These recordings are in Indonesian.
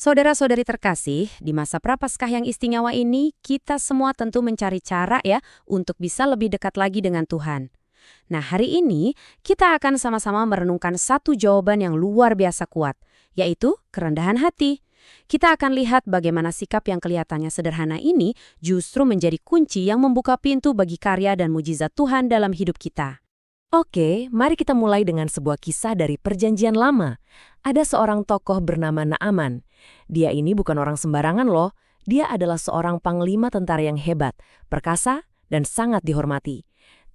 Saudara-saudari terkasih, di masa Prapaskah yang istimewa ini, kita semua tentu mencari cara ya untuk bisa lebih dekat lagi dengan Tuhan. Nah, hari ini kita akan sama-sama merenungkan satu jawaban yang luar biasa kuat, yaitu kerendahan hati. Kita akan lihat bagaimana sikap yang kelihatannya sederhana ini justru menjadi kunci yang membuka pintu bagi karya dan mujizat Tuhan dalam hidup kita. Oke, mari kita mulai dengan sebuah kisah dari Perjanjian Lama. Ada seorang tokoh bernama Naaman. Dia ini bukan orang sembarangan loh. Dia adalah seorang panglima tentara yang hebat, perkasa, dan sangat dihormati.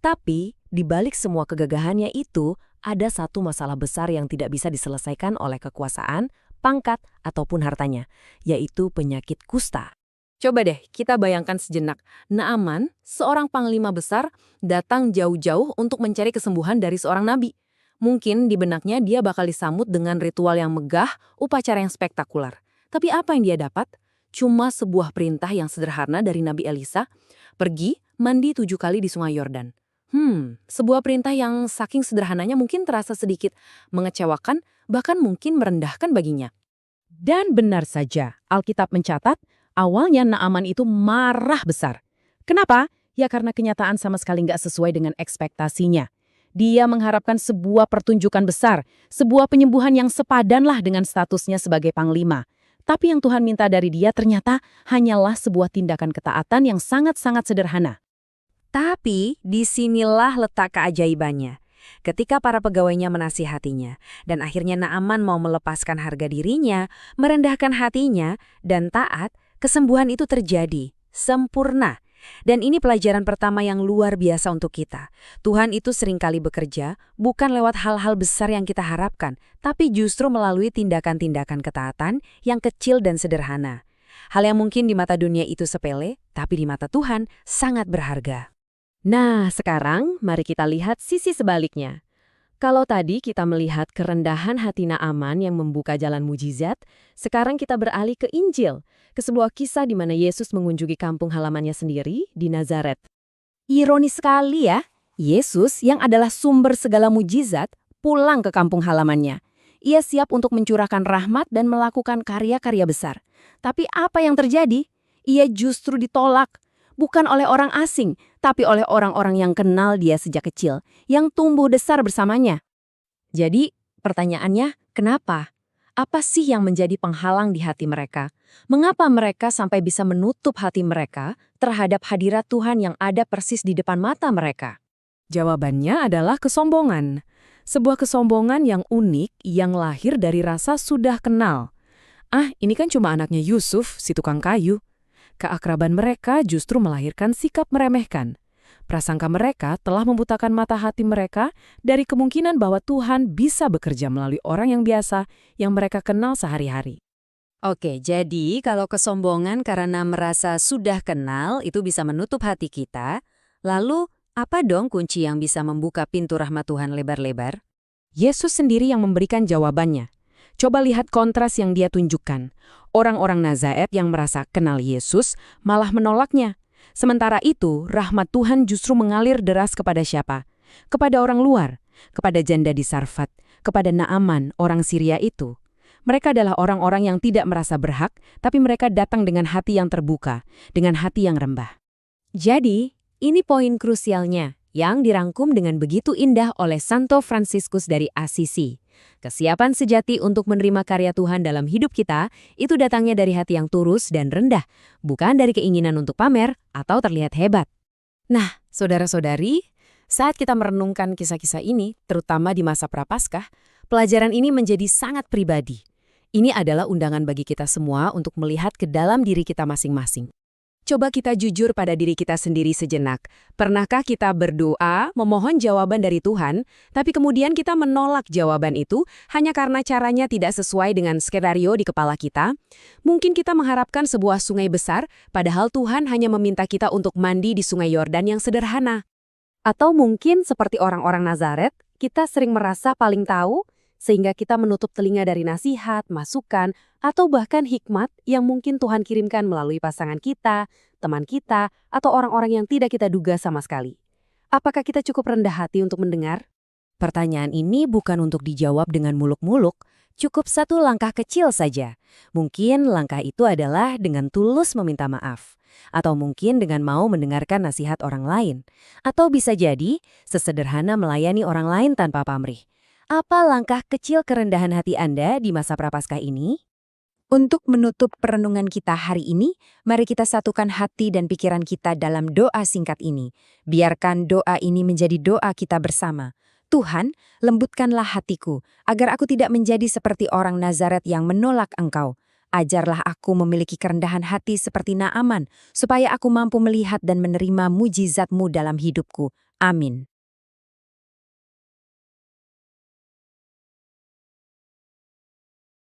Tapi, di balik semua kegagahannya itu, ada satu masalah besar yang tidak bisa diselesaikan oleh kekuasaan, pangkat, ataupun hartanya, yaitu penyakit kusta. Coba deh kita bayangkan sejenak, Naaman, seorang panglima besar, datang jauh-jauh untuk mencari kesembuhan dari seorang nabi. Mungkin di benaknya dia bakal disambut dengan ritual yang megah, upacara yang spektakuler. Tapi apa yang dia dapat? Cuma sebuah perintah yang sederhana dari Nabi Elisa, pergi mandi 7 kali di Sungai Yordan. Sebuah perintah yang saking sederhananya mungkin terasa sedikit mengecewakan, bahkan mungkin merendahkan baginya. Dan benar saja, Alkitab mencatat, awalnya Naaman itu marah besar. Kenapa? Ya karena kenyataan sama sekali nggak sesuai dengan ekspektasinya. Dia mengharapkan sebuah pertunjukan besar, sebuah penyembuhan yang sepadanlah dengan statusnya sebagai panglima. Tapi yang Tuhan minta dari dia ternyata hanyalah sebuah tindakan ketaatan yang sangat-sangat sederhana. Tapi disinilah letak keajaibannya. Ketika para pegawainya menasihatinya, dan akhirnya Naaman mau melepaskan harga dirinya, merendahkan hatinya, dan taat, kesembuhan itu terjadi, sempurna. Dan ini pelajaran pertama yang luar biasa untuk kita. Tuhan itu seringkali bekerja bukan lewat hal-hal besar yang kita harapkan, tapi justru melalui tindakan-tindakan ketaatan yang kecil dan sederhana. Hal yang mungkin di mata dunia itu sepele, tapi di mata Tuhan sangat berharga. Nah, sekarang mari kita lihat sisi sebaliknya. Kalau tadi kita melihat kerendahan hati Naaman yang membuka jalan mujizat, sekarang kita beralih ke Injil, ke sebuah kisah di mana Yesus mengunjungi kampung halamannya sendiri di Nazaret. Ironis sekali ya, Yesus yang adalah sumber segala mujizat pulang ke kampung halamannya. Ia siap untuk mencurahkan rahmat dan melakukan karya-karya besar. Tapi apa yang terjadi? Ia justru ditolak. Bukan oleh orang asing, tapi oleh orang-orang yang kenal dia sejak kecil, yang tumbuh besar bersamanya. Jadi, pertanyaannya, kenapa? Apa sih yang menjadi penghalang di hati mereka? Mengapa mereka sampai bisa menutup hati mereka terhadap hadirat Tuhan yang ada persis di depan mata mereka? Jawabannya adalah kesombongan. Sebuah kesombongan yang unik yang lahir dari rasa sudah kenal. Ini kan cuma anaknya Yusuf, si tukang kayu. Keakraban mereka justru melahirkan sikap meremehkan. Prasangka mereka telah membutakan mata hati mereka dari kemungkinan bahwa Tuhan bisa bekerja melalui orang yang biasa yang mereka kenal sehari-hari. Oke, jadi kalau kesombongan karena merasa sudah kenal itu bisa menutup hati kita, lalu apa dong kunci yang bisa membuka pintu rahmat Tuhan lebar-lebar? Yesus sendiri yang memberikan jawabannya. Coba lihat kontras yang dia tunjukkan. Orang-orang Nazaret yang merasa kenal Yesus malah menolaknya. Sementara itu, rahmat Tuhan justru mengalir deras kepada siapa? Kepada orang luar, kepada janda di Sarfat, kepada Naaman, orang Syria itu. Mereka adalah orang-orang yang tidak merasa berhak, tapi mereka datang dengan hati yang terbuka, dengan hati yang rembah. Jadi, ini poin krusialnya yang dirangkum dengan begitu indah oleh Santo Fransiskus dari Assisi. Kesiapan sejati untuk menerima karya Tuhan dalam hidup kita itu datangnya dari hati yang tulus dan rendah, bukan dari keinginan untuk pamer atau terlihat hebat. Nah, saudara-saudari, saat kita merenungkan kisah-kisah ini, terutama di masa Prapaskah, pelajaran ini menjadi sangat pribadi. Ini adalah undangan bagi kita semua untuk melihat ke dalam diri kita masing-masing. Coba kita jujur pada diri kita sendiri sejenak. Pernahkah kita berdoa, memohon jawaban dari Tuhan, tapi kemudian kita menolak jawaban itu hanya karena caranya tidak sesuai dengan skenario di kepala kita? Mungkin kita mengharapkan sebuah sungai besar, padahal Tuhan hanya meminta kita untuk mandi di Sungai Yordan yang sederhana. Atau mungkin seperti orang-orang Nazaret, kita sering merasa paling tahu, sehingga kita menutup telinga dari nasihat, masukan, atau bahkan hikmat yang mungkin Tuhan kirimkan melalui pasangan kita, teman kita, atau orang-orang yang tidak kita duga sama sekali. Apakah kita cukup rendah hati untuk mendengar? Pertanyaan ini bukan untuk dijawab dengan muluk-muluk, Cukup satu langkah kecil saja. Mungkin langkah itu adalah dengan tulus meminta maaf. Atau mungkin dengan mau mendengarkan nasihat orang lain. Atau bisa jadi sesederhana melayani orang lain tanpa pamrih. Apa langkah kecil kerendahan hati Anda di masa Prapaskah ini? Untuk menutup perenungan kita hari ini, mari kita satukan hati dan pikiran kita dalam doa singkat ini. Biarkan doa ini menjadi doa kita bersama. Tuhan, lembutkanlah hatiku, agar aku tidak menjadi seperti orang Nazaret yang menolak Engkau. Ajarlah aku memiliki kerendahan hati seperti Naaman, supaya aku mampu melihat dan menerima mujizat-Mu dalam hidupku. Amin.